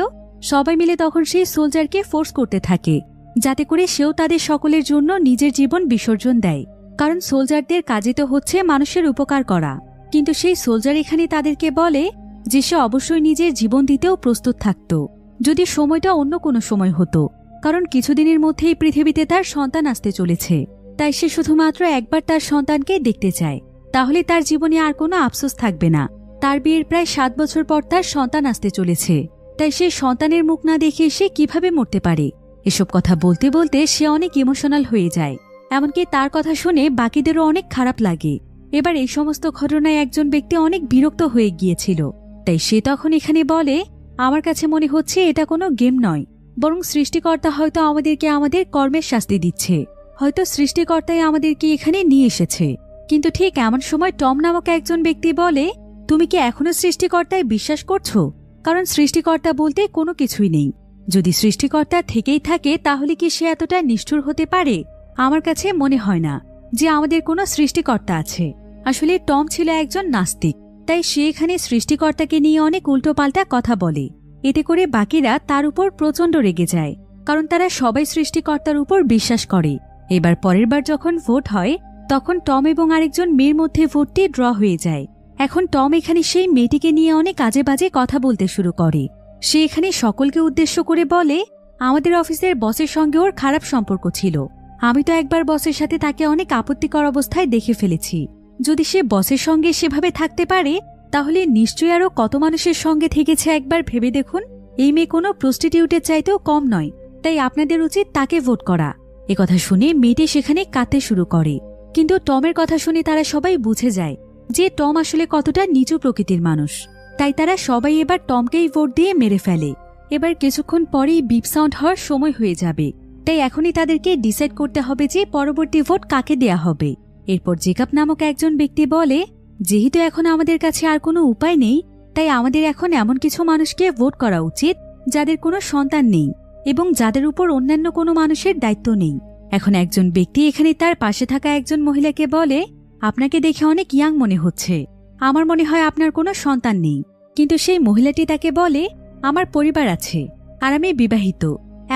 সবাই মিলে তখন সেই সোলজারকে ফোর্স করতে থাকে যাতে করে সেও তাদের সকলের জন্য নিজের জীবন বিসর্জন দেয়, কারণ সোলজারদের কাজে তো হচ্ছে মানুষের উপকার করা। কিন্তু সেই সোলজার এখানে তাদেরকে বলে যে সে অবশ্যই নিজের জীবন দিতেও প্রস্তুত থাকত, যদি সময়টা অন্য কোনো সময় হতো, কারণ কিছুদিনের মধ্যেই পৃথিবীতে তার সন্তান আসতে চলেছে। তাই সে শুধুমাত্র একবার তার সন্তানকে দেখতে চায়, তাহলে তার জীবনে আর কোনো আফসোস থাকবে না। তার বিয়ের প্রায় 7 বছর পর তার সন্তান আসতে চলেছে, তাই সে সন্তানের মুখ না দেখে সে কিভাবে মরতে পারে? এসব কথা বলতে বলতে সে অনেক ইমোশনাল হয়ে যায়। এমনকি তার কথা শুনে বাকিদেরও অনেক খারাপ লাগে। এবার এই সমস্ত ঘটনায় একজন ব্যক্তি অনেক বিরক্ত হয়ে গিয়েছিল। তাই সে তখন এখানে বলে, আমার কাছে মনে হচ্ছে এটা কোনো গেম নয়, বরং সৃষ্টিকর্তা হয়তো আমাদেরকে আমাদের কর্মের শাস্তি দিচ্ছে। হয়তো সৃষ্টিকর্তাই আমাদেরকে এখানে নিয়ে এসেছে। কিন্তু ঠিক এমন সময় টম নামক একজন ব্যক্তি বলে, তুমি কি এখনো সৃষ্টিকর্তায় বিশ্বাস করছো? কারণ সৃষ্টিকর্তা বলতে কোনো কিছুই নেই। যদি সৃষ্টিকর্তা থেকেই থাকে তাহলে কি সে এতটা নিষ্ঠুর হতে পারে? আমার কাছে মনে হয় না যে আমাদের কোনো সৃষ্টিকর্তা আছে। আসলে টম ছিল একজন নাস্তিক, তাই সে এখানে সৃষ্টিকর্তাকে নিয়ে অনেক উল্টোপাল্টা কথা বলে। এতে করে বাকিরা তার উপর প্রচণ্ড রেগে যায়, কারণ তারা সবাই সৃষ্টিকর্তার উপর বিশ্বাস করে। এবার পরের বার যখন ভোট হয়, তখন টম এবং আরেকজন মেয়ের মধ্যে ভোটটি ড্র হয়ে যায়। এখন টম এখানে সেই মেয়েটিকে নিয়ে অনেক আজে বাজে কথা বলতে শুরু করে। সে এখানে সকলকে উদ্দেশ্য করে বলে, আমাদের অফিসের বসের সঙ্গে ওর খারাপ সম্পর্ক ছিল। আমি তো একবার বসের সাথে তাকে অনেক আপত্তিকর অবস্থায় দেখে ফেলেছি। যদি সে বসের সঙ্গে সেভাবে থাকতে পারে, তাহলে নিশ্চয়ই আরও কত মানুষের সঙ্গে থেকেছে একবার ভেবে দেখুন। এই মেয়ে কোনো প্রস্টিটিউটের চাইতেও কম নয়, তাই আপনাদের উচিত তাকে ভোট করা। একথা শুনে মেয়েটি সেখানে কাঁদতে শুরু করে। কিন্তু টমের কথা শুনে তারা সবাই বুঝে যায় যে টম আসলে কতটা নিচু প্রকৃতির মানুষ। তাই তারা সবাই এবার টমকেই ভোট দিয়ে মেরে ফেলে। এবার কিছুক্ষণ পরেই বিপ সাউন্ড হওয়ার সময় হয়ে যাবে। তাই এখনই তাদেরকে ডিসাইড করতে হবে যে পরবর্তী ভোট কাকে দেয়া হবে। এরপর জেকব নামক একজন ব্যক্তি বলে, যেহেতু এখন আমাদের কাছে আর কোনো উপায় নেই, তাই আমাদের এখন এমন কিছু মানুষকে ভোট করা উচিত যাদের কোনো সন্তান নেই এবং যাদের উপর অন্যান্য কোনো মানুষের দায়িত্ব নেই। এখন একজন ব্যক্তি এখানে তার পাশে থাকা একজন মহিলাকে বলে, আপনাকে দেখে অনেক ইয়াং মনে হচ্ছে, আমার মনে হয় আপনার কোনো সন্তান নেই। কিন্তু সেই মহিলাটি তাকে বলে, আমার পরিবার আছে আর আমি বিবাহিত,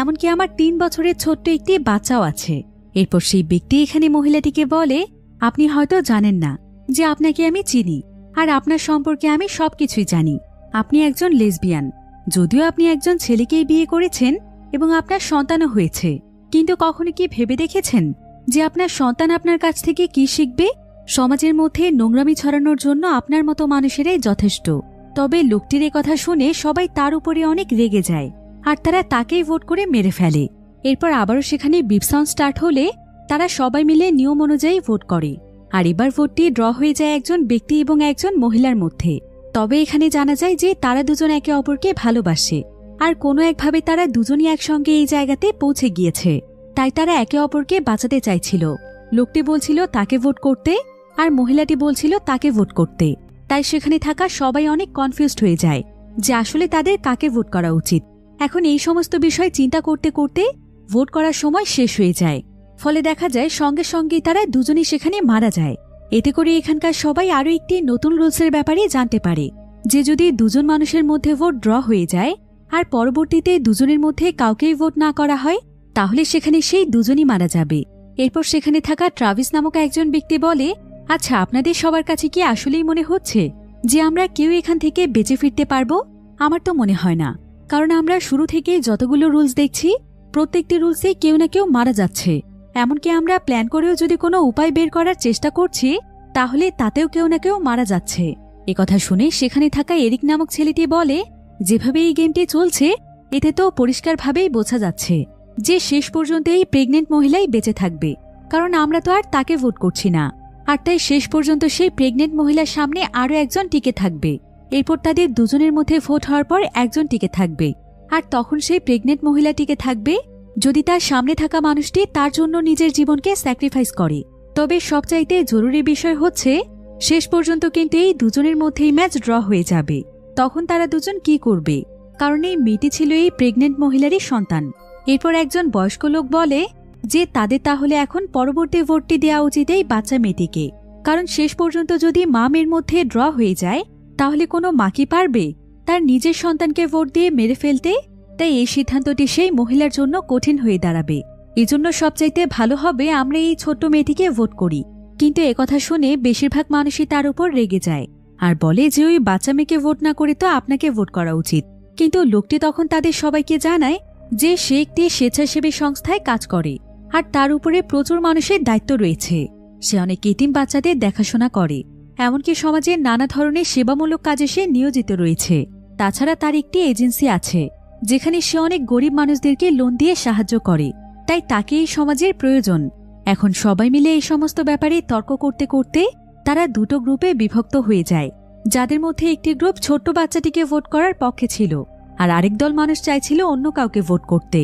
এমনকি আমার 3 বছরের ছোট্ট একটি বাচ্চাও আছে। এরপর সেই ব্যক্তি এখানে মহিলাটিকে বলে, আপনি হয়তো জানেন না যে আপনাকে আমি চিনি আর আপনার সম্পর্কে আমি সবকিছুই জানি। আপনি একজন লেসবিয়ান, যদিও আপনি একজন ছেলেকেই বিয়ে করেছেন এবং আপনার সন্তানও হয়েছে, কিন্তু কখনো কি ভেবে দেখেছেন যে আপনার সন্তান আপনার কাছ থেকে কি শিখবে? সমাজের মধ্যে নোংরামি ছড়ানোর জন্য আপনার মতো মানুষেরাই যথেষ্ট। তবে লোকটির কথা শুনে সবাই তার উপরে অনেক রেগে যায় আর তারা তাকেই ভোট করে মেরে ফেলে। এরপর আবারও সেখানে বিপ সাউন্ড স্টার্ট হলে তারা সবাই মিলে নিয়ম অনুযায়ী ভোট করে। আর এবার ভোটটি ড্র হয়ে যায় একজন ব্যক্তি এবং একজন মহিলার মধ্যে। তবে এখানে জানা যায় যে তারা দুজন একে অপরকে ভালোবাসে আর কোনো একভাবে তারা দুজনই একসঙ্গে এই জায়গাতে পৌঁছে গিয়েছে, তাই তারা একে অপরকে বাঁচাতে চাইছিল। লোকটি বলছিল তাকে ভোট করতে আর মহিলাটি বলছিল তাকে ভোট করতে। তাই সেখানে থাকা সবাই অনেক কনফিউজড হয়ে যায় যে আসলে তাদের কাকে ভোট করা উচিত। এখন এই সমস্ত বিষয় চিন্তা করতে করতে ভোট করার সময় শেষ হয়ে যায়। ফলে দেখা যায় সঙ্গে সঙ্গেই তারা দুজনই সেখানে মারা যায়। এতে করে এখানকার সবাই আরও একটি নতুন রুলসের ব্যাপারে জানতে পারে যে যদি দুজন মানুষের মধ্যে ভোট ড্র হয়ে যায় আর পরবর্তীতে দুজনের মধ্যে কাউকেই ভোট না করা হয় তাহলে সেখানে সেই দুজনই মারা যাবে। এরপর সেখানে থাকা ট্রাভিস নামক একজন ব্যক্তি বলে, আচ্ছা আপনাদের সবার কাছে কি আসলেই মনে হচ্ছে যে আমরা কেউ এখান থেকে বেঁচে ফিরতে পারবো? আমার তো মনে হয় না, কারণ আমরা শুরু থেকে যতগুলো রুলস দেখছি প্রত্যেকটি রুলসে কেউ না কেউ মারা যাচ্ছে। এমনকি আমরা প্ল্যান করেও যদি কোনো উপায় বের করার চেষ্টা করছি তাহলে তাতেও কেউ না কেউ মারা যাচ্ছে। একথা শুনে সেখানে থাকা এরিক নামক ছেলেটি বলে, যেভাবে এই গেমটি চলছে এতে তো পরিষ্কারভাবেই বোঝা যাচ্ছে যে শেষ পর্যন্ত এই প্রেগনেন্ট মহিলাই বেঁচে থাকবে, কারণ আমরা তো আর তাকে ভোট করছি না। আর তাই শেষ পর্যন্ত সেই প্রেগনেন্ট মহিলার সামনে আরও একজন টিকে থাকবে। এরপর তাদের দুজনের মধ্যে ভোট হওয়ার পর একজন টিকে থাকবে, আর তখন সেই প্রেগনেন্ট মহিলা টিকে থাকবে যদি তার সামনে থাকা মানুষটি তার জন্য নিজের জীবনকে স্যাক্রিফাইস করে। তবে সবচাইতে জরুরি বিষয় হচ্ছে শেষ পর্যন্ত কিন্তু এই দুজনের মধ্যেই ম্যাচ ড্র হয়ে যাবে। তখন তারা দুজন কি করবে, কারণ এই মেয়েটি ছিল এই প্রেগনেন্ট মহিলারই সন্তান। এরপর একজন বয়স্ক লোক বলে যে তাদের তাহলে এখন পরবর্তী ভোটটি দেওয়া উচিত এই বাচ্চা মেয়েটিকে, কারণ শেষ পর্যন্ত যদি মা মেয়ের মধ্যে ড্র হয়ে যায় তাহলে কোনো মা কি পারবে তার নিজের সন্তানকে ভোট দিয়ে মেরে ফেলতে? তাই এই সিদ্ধান্তটি সেই মহিলার জন্য কঠিন হয়ে দাঁড়াবে। এজন্য সবচাইতে ভালো হবে আমরা এই ছোট্ট মেয়েটিকে ভোট করি। কিন্তু একথা শুনে বেশিরভাগ মানুষই তার উপর রেগে যায় আর বলে যে ওই বাচ্চা মেয়েকে ভোট না করে তো আপনাকে ভোট করা উচিত। কিন্তু লোকটি তখন তাদের সবাইকে জানায় যে সে একটি স্বেচ্ছাসেবী সংস্থায় কাজ করে আর তার উপরে প্রচুর মানুষের দায়িত্ব রয়েছে। সে অনেক এতিম বাচ্চাদের দেখাশোনা করে, এমনকি সমাজের নানা ধরনের সেবামূলক কাজে সে নিয়োজিত রয়েছে। তাছাড়া তার একটি এজেন্সি আছে যেখানে সে অনেক গরিব মানুষদেরকে লোন দিয়ে সাহায্য করে, তাই তাকে এই সমাজের প্রয়োজন। এখন সবাই মিলে এই সমস্ত ব্যাপারে তর্ক করতে করতে তারা দুটো গ্রুপে বিভক্ত হয়ে যায়, যাদের মধ্যে একটি গ্রুপ ছোট্ট বাচ্চাটিকে ভোট করার পক্ষে ছিল আর আরেক দল মানুষ চাইছিল অন্য কাউকে ভোট করতে।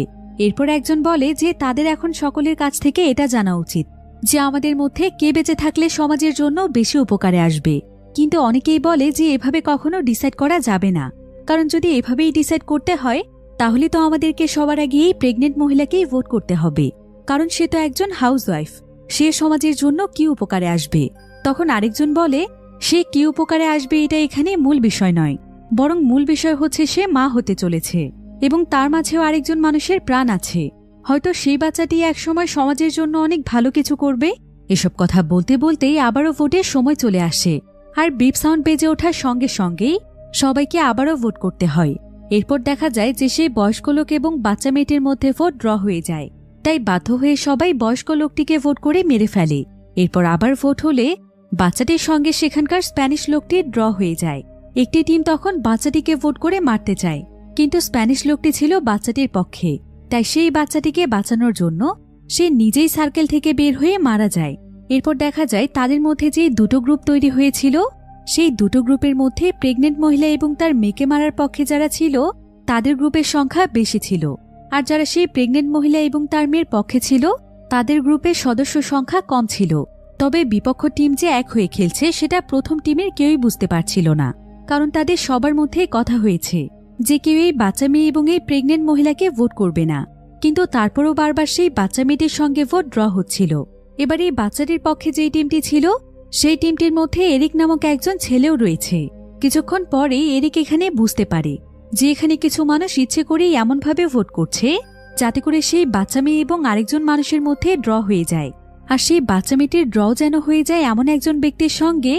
এরপর একজন বলে যে তাদের এখন সকলের কাছ থেকে এটা জানা উচিত যে আমাদের মধ্যে কে বেঁচে থাকলে সমাজের জন্য বেশি উপকারে আসবে। কিন্তু অনেকেই বলে যে এভাবে কখনো ডিসাইড করা যাবে না, কারণ যদি এভাবেই ডিসাইড করতে হয় তাহলে তো আমাদেরকে সবার আগে এই প্রেগনেন্ট মহিলাকেই ভোট করতে হবে, কারণ সে তো একজন হাউসওয়াইফ, সে সমাজের জন্য কি উপকারে আসবে। তখন আরেকজন বলে সে কি উপকারে আসবে এটা এখানে মূল বিষয় নয়, বরং মূল বিষয় হচ্ছে সে মা হতে চলেছে এবং তার মাঝেও আরেকজন মানুষের প্রাণ আছে। হয়তো সেই বাচ্চাটি একসময় সমাজের জন্য অনেক ভালো কিছু করবে। এসব কথা বলতে বলতেই আবারও ভোটের সময় চলে আসে আর বিপ সাউন্ড বেজে ওঠার সঙ্গে সঙ্গেই সবাইকে আবারও ভোট করতে হয়। এরপর দেখা যায় যে সেই বয়স্ক লোক এবং বাচ্চা মেয়েটির মধ্যে ভোট ড্র হয়ে যায়, তাই বাধ্য হয়ে সবাই বয়স্ক লোকটিকে ভোট করে মেরে ফেলে। এরপর আবার ভোট হলে বাচ্চাটির সঙ্গে সেখানকার স্প্যানিশ লোকটির ড্র হয়ে যায়। একটি টিম তখন বাচ্চাটিকে ভোট করে মারতে চায়, কিন্তু স্প্যানিশ লোকটি ছিল বাচ্চাটির পক্ষে, তাই সেই বাচ্চাটিকে বাঁচানোর জন্য সে নিজেই সার্কেল থেকে বের হয়ে মারা যায়। এরপর দেখা যায় তাদের মধ্যে যে দুটো গ্রুপ তৈরি হয়েছিল সেই দুটো গ্রুপের মধ্যে প্রেগনেন্ট মহিলা এবং তার মেয়েকে মারার পক্ষে যারা ছিল তাদের গ্রুপের সংখ্যা বেশি ছিল, আর যারা সেই প্রেগনেন্ট মহিলা এবং তার মেয়ের পক্ষে ছিল তাদের গ্রুপের সদস্য সংখ্যা কম ছিল। তবে বিপক্ষ টিম যে এক হয়ে খেলছে সেটা প্রথম টিমের কেউই বুঝতে পারছিল না, কারণ তাদের সবার মধ্যে কথা হয়েছে যে কেউ এই বাচ্চা মেয়ে এবং এই প্রেগনেন্ট মহিলাকে ভোট করবে না। কিন্তু তারপরও বারবার সেই বাচ্চা মেয়েটির সঙ্গে ভোট ড্র হচ্ছিল। এবার এই বাচ্চাটির পক্ষে যেই টিমটি ছিল সেই টিমটির মধ্যে এরিক নামক একজন ছেলেও রয়েছে। কিছুক্ষণ পরেই এরিক এখানে বুঝতে পারে যে এখানে কিছু মানুষ ইচ্ছে করেই এমনভাবে ভোট করছে যাতে করে সেই বাচ্চা মেয়ে এবং আরেকজন মানুষের মধ্যে ড্র হয়ে যায়, আর সেই বাচ্চা মেয়েটির ড্র যেন হয়ে যায় এমন একজন ব্যক্তির সঙ্গে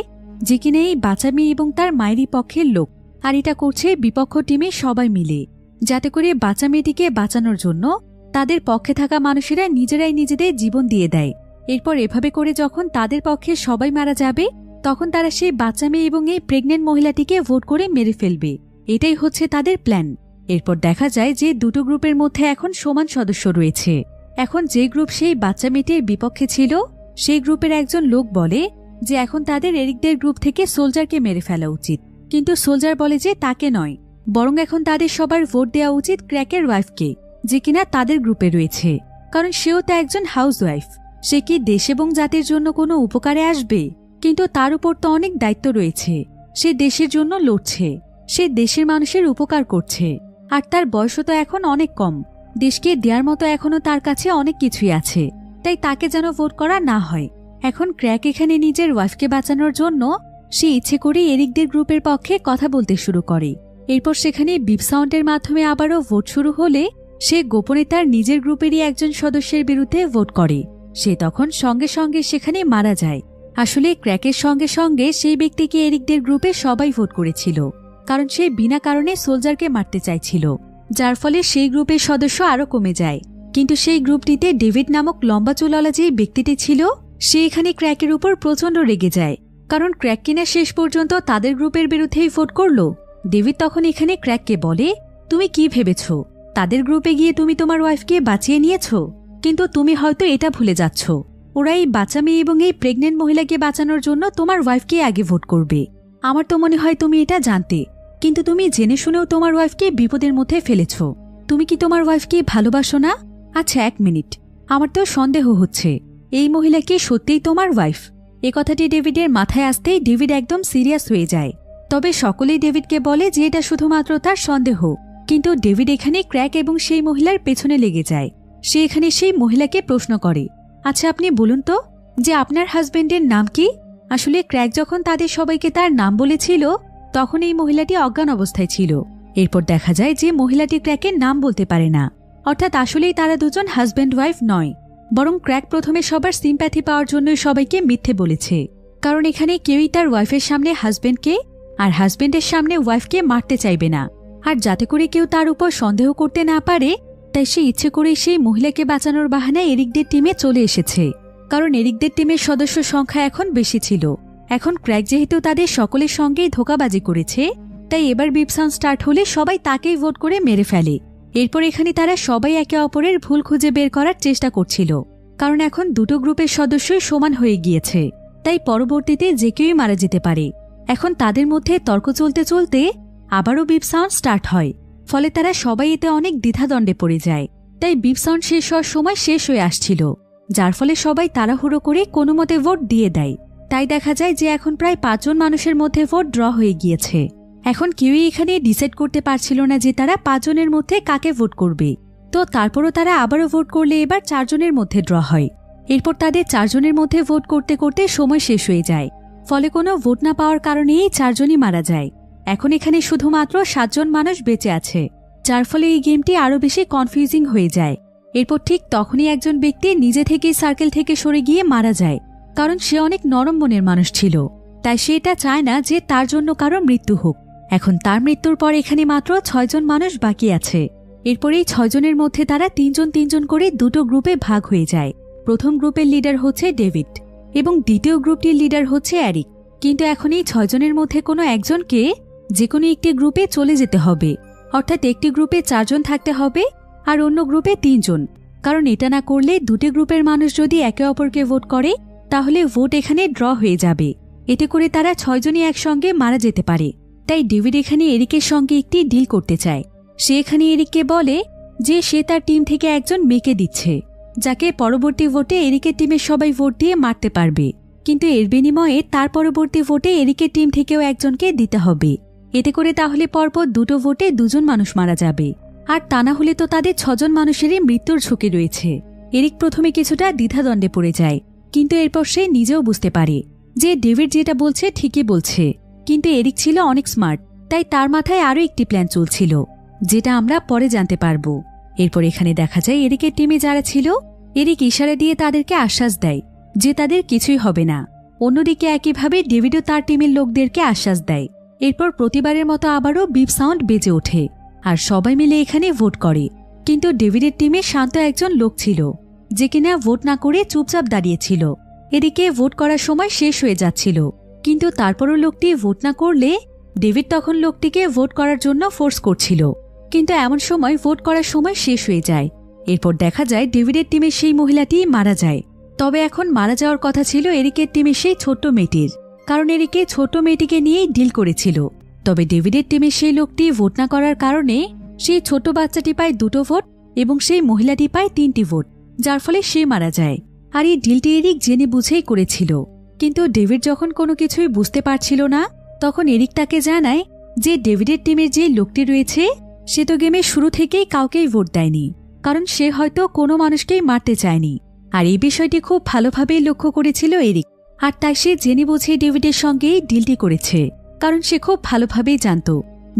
যে কিনা এই বাচ্চা মেয়ে এবং তার মায়েরই পক্ষের লোক। আর এটা করছে বিপক্ষ টিমে সবাই মিলে, যাতে করে বাচ্চা মেয়েটিকে বাঁচানোর জন্য তাদের পক্ষে থাকা মানুষেরা নিজেরাই নিজেদের জীবন দিয়ে দেয়। এরপর এভাবে করে যখন তাদের পক্ষে সবাই মারা যাবে তখন তারা সেই বাচ্চা মেয়ে এবং এই প্রেগনেন্ট মহিলাটিকে ভোট করে মেরে ফেলবে। এটাই হচ্ছে তাদের প্ল্যান। এরপর দেখা যায় যে দুটো গ্রুপের মধ্যে এখন সমান সদস্য রয়েছে। এখন যে গ্রুপ সেই বাচ্চা মেয়েটির বিপক্ষে ছিল সেই গ্রুপের একজন লোক বলে যে এখন তাদের এরিকদের গ্রুপ থেকে সোলজারকে মেরে ফেলা উচিত, কিন্তু সোলজার বলে যে তাকে নয়, বরং এখন তাদের সবার ভোট দেওয়া উচিত ক্র্যাকের ওয়াইফকে, যে কিনা তাদের গ্রুপে রয়েছে, কারণ সেও তো একজন হাউস ওয়াইফ। সে কি দেশ এবং জাতির জন্য কোনো উপকারে আসবে? কিন্তু তার উপর তো অনেক দায়িত্ব রয়েছে। সে দেশের জন্য লড়ছে, সে দেশের মানুষের উপকার করছে, আর তার বয়সও তো এখন অনেক কম। দেশকে দেওয়ার মতো এখনো তার কাছে অনেক কিছুই আছে, তাই তাকে যেন ভোট করা না হয়। এখন ক্র্যাক এখানে নিজের ওয়াইফকে বাঁচানোর জন্য সে ইচ্ছে করে এরিকদের গ্রুপের পক্ষে কথা বলতে শুরু করে। এরপর সেখানে বিপ সাউন্ডের মাধ্যমে আবারও ভোট শুরু হলে সে গোপনে তার নিজের গ্রুপেরই একজন সদস্যের বিরুদ্ধে ভোট করে। সে তখন সঙ্গে সঙ্গে সেখানে মারা যায়। আসলে ক্র্যাকের সঙ্গে সঙ্গে সেই ব্যক্তিকে এরিকদের গ্রুপে সবাই ভোট করেছিল, কারণ সে বিনা কারণে সোলজারকে মারতে চাইছিল, যার ফলে সেই গ্রুপের সদস্য আরও কমে যায়। কিন্তু সেই গ্রুপটিতে ডেভিড নামক লম্বা চুলওয়ালা যে ব্যক্তিটি ছিল সে এখানে ক্র্যাকের উপর প্রচণ্ড রেগে যায়, কারণ ক্র্যাক কিনা শেষ পর্যন্ত তাদের গ্রুপের বিরুদ্ধেই ভোট করল। ডেভিড তখন এখানে ক্র্যাককে বলে, তুমি কি ভেবেছ তাদের গ্রুপে গিয়ে তুমি তোমার ওয়াইফকে বাঁচিয়ে নিয়েছ? কিন্তু তুমি হয়তো এটা ভুলে যাচ্ছ, ওরা এই বাচ্চা মেয়ে এবং এই প্রেগনেন্ট মহিলাকে বাঁচানোর জন্য তোমার ওয়াইফকে আগে ভোট করবে। আমার তো মনে হয় তুমি এটা জানতে, কিন্তু তুমি জেনে শুনেও তোমার ওয়াইফকে বিপদের মধ্যে ফেলেছ। তুমি কি তোমার ওয়াইফকে ভালোবাসো না? আচ্ছা, 1 মিনিট, আমার তো সন্দেহ হচ্ছে এই মহিলা কি সত্যিই তোমার ওয়াইফ? এ কথাটি ডেভিডের মাথায় আসতেই ডেভিড একদম সিরিয়াস হয়ে যায়। তবে সকলেই ডেভিডকে বলে যে এটা শুধুমাত্র তার সন্দেহ, কিন্তু ডেভিড এখানে ক্র্যাক এবং সেই মহিলার পেছনে লেগে যায়। সে এখানে সেই মহিলাকে প্রশ্ন করে, আচ্ছা আপনি বলুন তো যে আপনার হাজবেন্ডের নাম কি? আসলে ক্র্যাক যখন তাদের সবাইকে তার নাম বলেছিল তখন এই মহিলাটি অজ্ঞান অবস্থায় ছিল। এরপর দেখা যায় যে মহিলাটি ক্র্যাকের নাম বলতে পারে না, অর্থাৎ আসলেই তারা দুজন হাজব্যান্ড ওয়াইফ নয়, বরং ক্র্যাক প্রথমে সবার সিম্প্যাথি পাওয়ার জন্যই সবাইকে মিথ্যে বলেছে, কারণ এখানে কেউই তার ওয়াইফের সামনে হাজব্যান্ডকে আর হাজব্যান্ডের সামনে ওয়াইফকে মারতে চাইবে না। আর যাতে করে কেউ তার উপর সন্দেহ করতে না পারে তাই সে ইচ্ছে করে সেই মহিলাকে বাঁচানোর বাহানায় এরিকদের টিমে চলে এসেছে, কারণ এরিকদের টিমের সদস্য সংখ্যা এখন বেশি ছিল। এখন ক্র্যাক যেহেতু তাদের সকলের সঙ্গেই ধোঁকাবাজি করেছে, তাই এবার বিপসান স্টার্ট হলে সবাই তাকেই ভোট করে মেরে ফেলে। এরপর এখানে তারা সবাই একে অপরের ভুল খুঁজে বের করার চেষ্টা করছিল, কারণ এখন দুটো গ্রুপের সদস্যই সমান হয়ে গিয়েছে, তাই পরবর্তীতে যে কেউই মারা যেতে পারে। এখন তাদের মধ্যে তর্ক চলতে চলতে আবারও বিপ সাউন্ড স্টার্ট হয়, ফলে তারা সবাই এতে অনেক দ্বিধাদ্বন্দ্বে পড়ে যায়। তাই বিপ সাউন্ড শেষ হওয়ার সময় শেষ হয়ে আসছিল, যার ফলে সবাই তাড়াহুড়ো করে কোনো মতে ভোট দিয়ে দেয়। তাই দেখা যায় যে এখন প্রায় 5 জন মানুষের মধ্যে ভোট ড্র হয়ে গিয়েছে। এখন কেউই এখানে ডিসাইড করতে পারছিল না যে তারা 5 জনের মধ্যে কাকে ভোট করবে। তো তারপরও তারা আবারও ভোট করলে এবার 4 জনের মধ্যে ড্র হয়। এরপর তাদের 4 জনের মধ্যে ভোট করতে করতে সময় শেষ হয়ে যায়, ফলে কোনো ভোট না পাওয়ার কারণে এই 4 জনই মারা যায়। এখন এখানে শুধুমাত্র 7 জন মানুষ বেঁচে আছে, যার ফলে এই গেমটি আরও বেশি কনফিউজিং হয়ে যায়। এরপর ঠিক তখনই একজন ব্যক্তি নিজে থেকেই সার্কেল থেকে সরে গিয়ে মারা যায়, কারণ সে অনেক নরম মনের মানুষ ছিল, তাই সে এটা চায় না যে তার জন্য কারো মৃত্যু হোক। এখন তার মৃত্যুর পর এখানে মাত্র 6 জন মানুষ বাকি আছে। এরপর এই 6 জনের মধ্যে তারা 3 জন 3 জন করে দুটো গ্রুপে ভাগ হয়ে যায়। প্রথম গ্রুপের লিডার হচ্ছে ডেভিড এবং দ্বিতীয় গ্রুপটির লিডার হচ্ছে এরিক। কিন্তু এখন এই 6 জনের মধ্যে কোনো একজনকে যে কোনো একটি গ্রুপে চলে যেতে হবে, অর্থাৎ একটি গ্রুপে 4 জন থাকতে হবে আর অন্য গ্রুপে 3 জন, কারণ এটা না করলে দুটি গ্রুপের মানুষ যদি একে অপরকে ভোট করে তাহলে ভোট এখানে ড্র হয়ে যাবে। এতে করে তারা 6 জনই একসঙ্গে মারা যেতে পারে। তাই ডেভিড এখানে এরিকের সঙ্গে একটি ডিল করতে চায়। সে এখানে এরিককে বলে যে সে তার টিম থেকে একজন মেয়েকে দিচ্ছে, যাকে পরবর্তী ভোটে এরিকের টিমের সবাই ভোট দিয়ে মারতে পারবে, কিন্তু এর বিনিময়ে তার পরবর্তী ভোটে এরিকের টিম থেকেও একজনকে দিতে হবে। এতে করে তাহলে পরপর দুটো ভোটে 2 জন মানুষ মারা যাবে, আর তা না হলে তো তাদের 6 জন মানুষেরই মৃত্যুর ঝুঁকি রয়েছে। এরিক প্রথমে কিছুটা দ্বিধাদ্বন্দ্বে পড়ে যায়, কিন্তু এরপর সে নিজেও বুঝতে পারে যে ডেভিড যেটা বলছে ঠিকই বলছে। কিন্তু এরিক ছিল অনেক স্মার্ট, তাই তার মাথায় আরও একটি প্ল্যান চলছিল, যেটা আমরা পরে জানতে পারব। এরপর এখানে দেখা যায় এরিকের টিমে যারা ছিল এরিক ইশারা দিয়ে তাদেরকে আশ্বাস দেয় যে তাদের কিছুই হবে না। অন্যদিকে একইভাবে ডেভিডও তার টিমের লোকদেরকে আশ্বাস দেয়। এরপর প্রতিবারের মতো আবারও বিপ সাউন্ড বেজে ওঠে আর সবাই মিলে এখানে ভোট করে। কিন্তু ডেভিডের টিমে শান্ত একজন লোক ছিল, যে কিনা ভোট না করে চুপচাপ দাঁড়িয়েছিল। এদিকে ভোট করার সময় শেষ হয়ে যাচ্ছিল, কিন্তু তারপরও লোকটি ভোট না করলে ডেভিড তখন লোকটিকে ভোট করার জন্য ফোর্স করছিল। কিন্তু এমন সময় ভোট করার সময় শেষ হয়ে যায়। এরপর দেখা যায় ডেভিডের টিমের সেই মহিলাটি মারা যায়। তবে এখন মারা যাওয়ার কথা ছিল এরিকের টিমের সেই ছোট্ট মেয়েটির, কারণ এরিকে ছোট্ট মেয়েটিকে নিয়েই ডিল করেছিল। তবে ডেভিডের টিমের সেই লোকটি ভোট না করার কারণে সেই ছোট বাচ্চাটি পায় 2টো ভোট এবং সেই মহিলাটি পায় 3টি ভোট, যার ফলে সে মারা যায়। আর এই ডিলটি এরিক জেনে বুঝেই করেছিল। কিন্তু ডেভিড যখন কোনো কিছুই বুঝতে পারছিল না, তখন এরিক তাকে জানায় যে ডেভিডের টিমের যে লোকটি রয়েছে সে তো গেমের শুরু থেকেই কাউকেই ভোট দেয়নি, কারণ সে হয়তো কোনো মানুষকেই মারতে চায়নি। আর এই বিষয়টি খুব ভালোভাবেই লক্ষ্য করেছিল এরিক। আর তাই সে জেনে বুঝে ডেভিডের সঙ্গে এই ডিলটি করেছে, কারণ সে খুব ভালোভাবেই জানত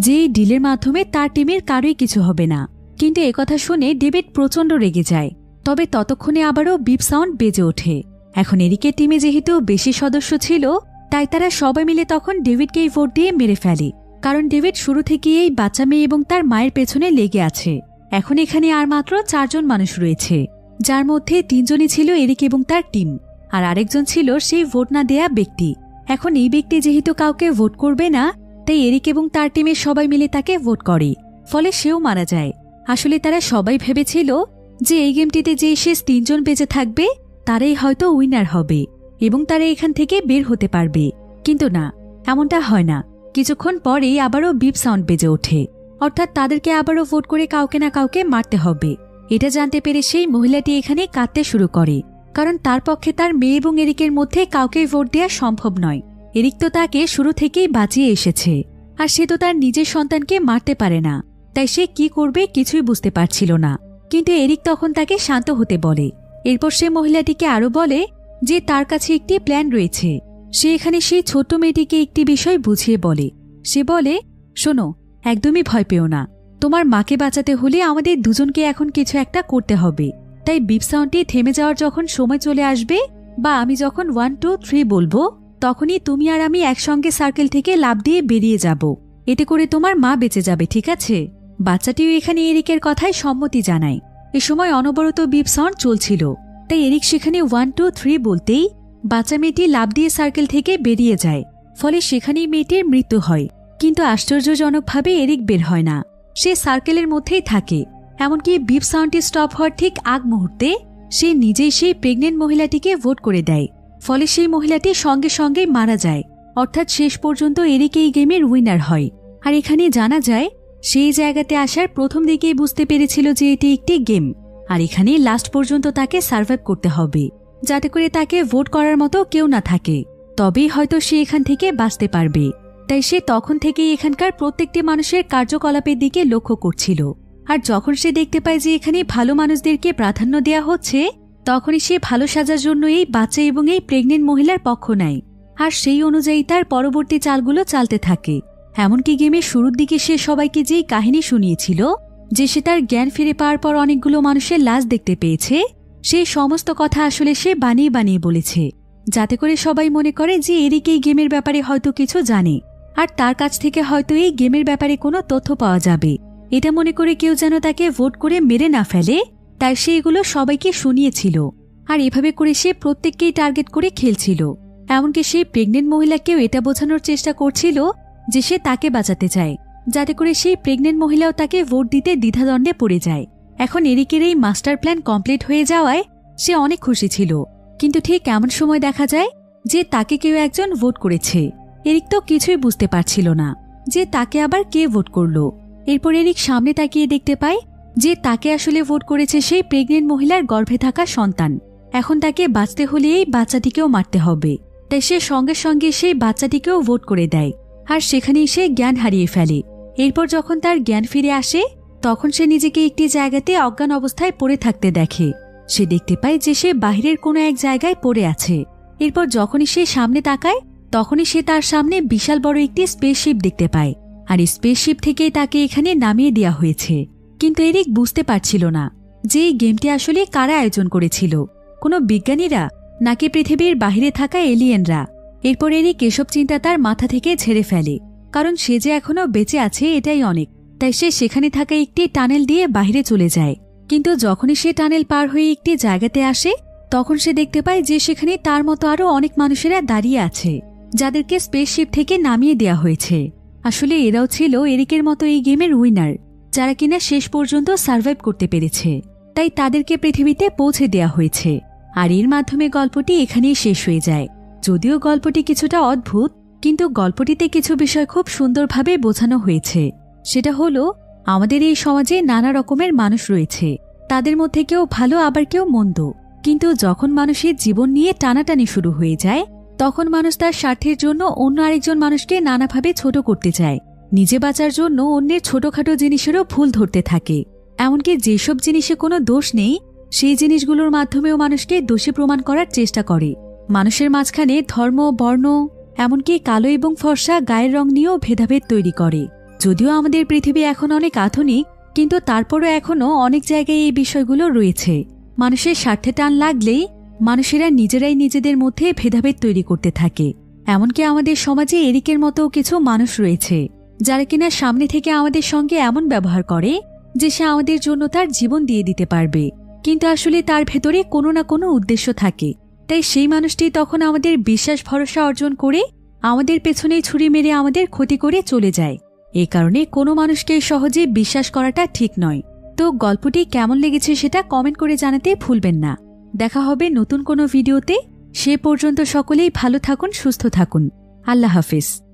যে এই ডিলের মাধ্যমে তার টিমের কারোই কিছু হবে না। কিন্তু একথা শুনে ডেভিড প্রচণ্ড রেগে যায়। তবে ততক্ষণে আবারও বিপ সাউন্ড বেজে ওঠে। এখন এরিকের টিমে যেহেতু বেশি সদস্য ছিল, তাই তারা সবাই মিলে তখন ডেভিডকেই ভোট দিয়ে মেরে ফেলে, কারণ ডেভিড শুরু থেকেই এই বাচ্চা মেয়ে এবং তার মায়ের পেছনে লেগে আছে। এখন এখানে আর মাত্র 4 জন মানুষ রয়েছে, যার মধ্যে 3 জনই ছিল এরিক এবং তার টিম, আর আরেকজন ছিল সেই ভোট না দেয়া ব্যক্তি। এখন এই ব্যক্তি যেহেতু কাউকে ভোট করবে না, তাই এরিক এবং তার টিমের সবাই মিলে তাকে ভোট করে, ফলে সেও মারা যায়। আসলে তারা সবাই ভেবেছিল যে এই গেমটিতে যে শেষ 3 জন বেঁচে থাকবে তারাই হয়তো উইনার হবে এবং তারা এখান থেকে বের হতে পারবে। কিন্তু না, এমনটা হয় না। কিছুক্ষণ পরেই আবারও বিপ সাউন্ড বেজে ওঠে, অর্থাৎ তাদেরকে আবারও ভোট করে কাউকে না কাউকে মারতে হবে। এটা জানতে পেরে সেই মহিলাটি এখানে কাঁদতে শুরু করে, কারণ তার পক্ষে তার মেয়ে এবং এরিকের মধ্যে কাউকেই ভোট দেওয়া সম্ভব নয়। এরিক তো তাকে শুরু থেকেই বাঁচিয়ে এসেছে, আর সে তো তার নিজের সন্তানকে মারতে পারে না, তাই সে কি করবে কিছুই বুঝতে পারছিল না। কিন্তু এরিক তখন তাকে শান্ত হতে বলে। এরপর সে মহিলাটিকে আরো বলে যে তার কাছে একটি প্ল্যান রয়েছে। সে এখানে সেই ছোট্ট মেয়েটিকে একটি বিষয় বুঝিয়ে বলে। সে বলে, শোনো, একদমই ভয় পেও না। তোমার মাকে বাঁচাতে হলে আমাদের দুজনকে এখন কিছু একটা করতে হবে। তাই বিপ সাউন্ডটি থেমে যাওয়ার যখন সময় চলে আসবে, বা আমি যখন 1 2 3 বলবো, তখনই তুমি আর আমি একসঙ্গে সার্কেল থেকে লাফ দিয়ে বেরিয়ে যাব। এতে করে তোমার মা বেঁচে যাবে, ঠিক আছে? বাচ্চাটিও এখানে এরিকের কথায় সম্মতি জানায়। এ সময় অনবরত বিপ সাউন্ড চলছিল, তাই এরিক সেখানে 1 2 3 বলতেই বাচ্চা মেয়েটি লাফ দিয়ে সার্কেল থেকে বেরিয়ে যায়। ফলে সেখানেই মেয়েটির মৃত্যু হয়। কিন্তু আশ্চর্যজনকভাবে এরিক বের হয় না, সে সার্কেলের মধ্যেই থাকে। এমনকি বিপ সাউন্ডটি স্টপ হওয়ার ঠিক আগ মুহূর্তে সে নিজেই সেই প্রেগনেন্ট মহিলাটিকে ভোট করে দেয়। ফলে সেই মহিলাটি সঙ্গে সঙ্গেই মারা যায়। অর্থাৎ শেষ পর্যন্ত এরিক এই গেমের উইনার হয়। আর এখানে জানা যায় সেই জায়গাতে আসার প্রথম দিকেই বুঝতে পেরেছিল যে এটি একটি গেম, আর এখানে লাস্ট পর্যন্ত তাকে সার্ভাইভ করতে হবে, যাতে করে তাকে ভোট করার মতো কেউ না থাকে। তবেই হয়তো সে এখান থেকে বাঁচতে পারবে। তাই সে তখন থেকেই এখানকার প্রত্যেকটি মানুষের কার্যকলাপের দিকে লক্ষ্য করছিল। আর যখন সে দেখতে পায় যে এখানে ভালো মানুষদেরকে প্রাধান্য দেওয়া হচ্ছে, তখনই সে ভালো সাজার জন্য এই বাচ্চা এবং এই প্রেগনেন্ট মহিলার পক্ষ নেয়। আর সেই অনুযায়ী তার পরবর্তী চালগুলো চালতে থাকে। এমনকি গেমের শুরুর দিকে সে সবাইকে যেই কাহিনী শুনিয়েছিল যে সে তার জ্ঞান ফিরে পাওয়ার পর অনেকগুলো মানুষের লাশ দেখতে পেয়েছে, সেই সমস্ত কথা আসলে সে বানিয়ে বানিয়ে বলেছে, যাতে করে সবাই মনে করে যে এরিক এই গেমের ব্যাপারে হয়তো কিছু জানে, আর তার কাছ থেকে হয়তো এই গেমের ব্যাপারে কোনো তথ্য পাওয়া যাবে। এটা মনে করে কেউ যেন তাকে ভোট করে মেরে না ফেলে, তাই সে এগুলো সবাইকে শুনিয়েছিল। আর এভাবে করে সে প্রত্যেককেই টার্গেট করে খেলছিল। এমনকি সেই প্রেগনেন্ট মহিলাকেও এটা বোঝানোর চেষ্টা করছিল যে সে তাকে বাঁচাতে চায়, যাতে করে সেই প্রেগনেন্ট মহিলাও তাকে ভোট দিতে দ্বিধাদ্বন্দ্বে পড়ে যায়। এখন এরিকের এই মাস্টার প্ল্যান কমপ্লিট হয়ে যাওয়ায় সে অনেক খুশি ছিল। কিন্তু ঠিক এমন সময় দেখা যায় যে তাকে কেউ একজন ভোট করেছে। এরিক তো কিছুই বুঝতে পারছিল না যে তাকে আবার কে ভোট করলো। এরপর এরিক সামনে তাকিয়ে দেখতে পায় যে তাকে আসলে ভোট করেছে সেই প্রেগনেন্ট মহিলার গর্ভে থাকা সন্তান। এখন তাকে বাঁচতে হলে এই বাচ্চাটিকেও মারতে হবে। তাই সে সঙ্গে সঙ্গে সেই বাচ্চাটিকেও ভোট করে দেয়, আর সেখানেই সে জ্ঞান হারিয়ে ফেলে। এরপর যখন তার জ্ঞান ফিরে আসে, তখন সে নিজেকে একটি জায়গাতে অজ্ঞান অবস্থায় পড়ে থাকতে দেখে। সে দেখতে পায় যে সে বাহিরের কোনো এক জায়গায় পড়ে আছে। এরপর যখনই সে সামনে তাকায়, তখনই সে তার সামনে বিশাল বড় একটি স্পেসশিপ দেখতে পায়। আর এই স্পেসশিপ থেকেই তাকে এখানে নামিয়ে দেওয়া হয়েছে। কিন্তু এরিক বুঝতে পারছিল না যে এই গেমটি আসলে কারা আয়োজন করেছিল, কোনো বিজ্ঞানীরা নাকি পৃথিবীর বাহিরে থাকা এলিয়েনরা। এরপর এরিক এসব চিন্তা তার মাথা থেকে ঝেড়ে ফেলে, কারণ সে যে এখনো বেঁচে আছে এটাই অনেক। তাই সে সেখানে থাকা একটি টানেল দিয়ে বাহিরে চলে যায়। কিন্তু যখনই সে টানেল পার হয়ে একটি জায়গাতে আসে, তখন সে দেখতে পায় যে সেখানে তার মতো আরো অনেক মানুষেরা দাঁড়িয়ে আছে। যাদেরকে স্পেসশিপ থেকে নামিয়ে দেয়া হয়েছে। আসলে এরাও ছিল এরিকের মতো এই গেমের উইনার, যারা কিনা শেষ পর্যন্ত সার্ভাইভ করতে পেরেছে। তাই তাদেরকে পৃথিবীতে পৌঁছে দেয়া হয়েছে। আর এর মাধ্যমে গল্পটি এখানেই শেষ হয়ে যায়। যদিও গল্পটি কিছুটা অদ্ভুত, কিন্তু গল্পটিতে কিছু বিষয় খুব সুন্দরভাবে বোঝানো হয়েছে। সেটা হলো, আমাদের এই সমাজে নানা রকমের মানুষ রয়েছে। তাদের মধ্যে কেউ ভালো আবার কেউ মন্দ। কিন্তু যখন মানুষের জীবন নিয়ে টানাটানি শুরু হয়ে যায়, তখন মানুষ তার স্বার্থের জন্য অন্য আরেকজন মানুষকে নানাভাবে ছোট করতে চায়। নিজে বাঁচার জন্য অন্যের ছোটখাটো জিনিসেরও ভুল ধরতে থাকে। এমনকি যেসব জিনিসে কোনো দোষ নেই, সেই জিনিসগুলোর মাধ্যমেও মানুষকে দোষী প্রমাণ করার চেষ্টা করে। মানুষের মাঝখানে ধর্ম, বর্ণ, এমনকি কালো এবং ফর্সা গায়ের রং নিয়েও ভেদাভেদ তৈরি করে। যদিও আমাদের পৃথিবী এখন অনেক আধুনিক, কিন্তু তারপরও এখনও অনেক জায়গায় এই বিষয়গুলো রয়েছে। মানুষের স্বার্থে টান লাগলেই মানুষেরা নিজেরাই নিজেদের মধ্যে ভেদাভেদ তৈরি করতে থাকে। এমনকি আমাদের সমাজে এরিকের মতো কিছু মানুষ রয়েছে, যারা কিনা সামনে থেকে আমাদের সঙ্গে এমন ব্যবহার করে যে সে আমাদের জন্য তার জীবন দিয়ে দিতে পারবে, কিন্তু আসলে তার ভেতরে কোনো না কোনো উদ্দেশ্য থাকে। তাই সেই মানুষটি তখন আমাদের বিশ্বাস ভরসা অর্জন করে আমাদের পেছনেই ছুরি মেরে আমাদের ক্ষতি করে চলে যায়। এই কারণে কোনো মানুষকে সহজে বিশ্বাস করাটা ঠিক নয়। তো গল্পটি কেমন লেগেছে সেটা কমেন্ট করে জানাতে ভুলবেন না। দেখা হবে নতুন কোনো ভিডিওতে। সে পর্যন্ত সকলেই ভালো থাকুন, সুস্থ থাকুন। আল্লাহ হাফিজ।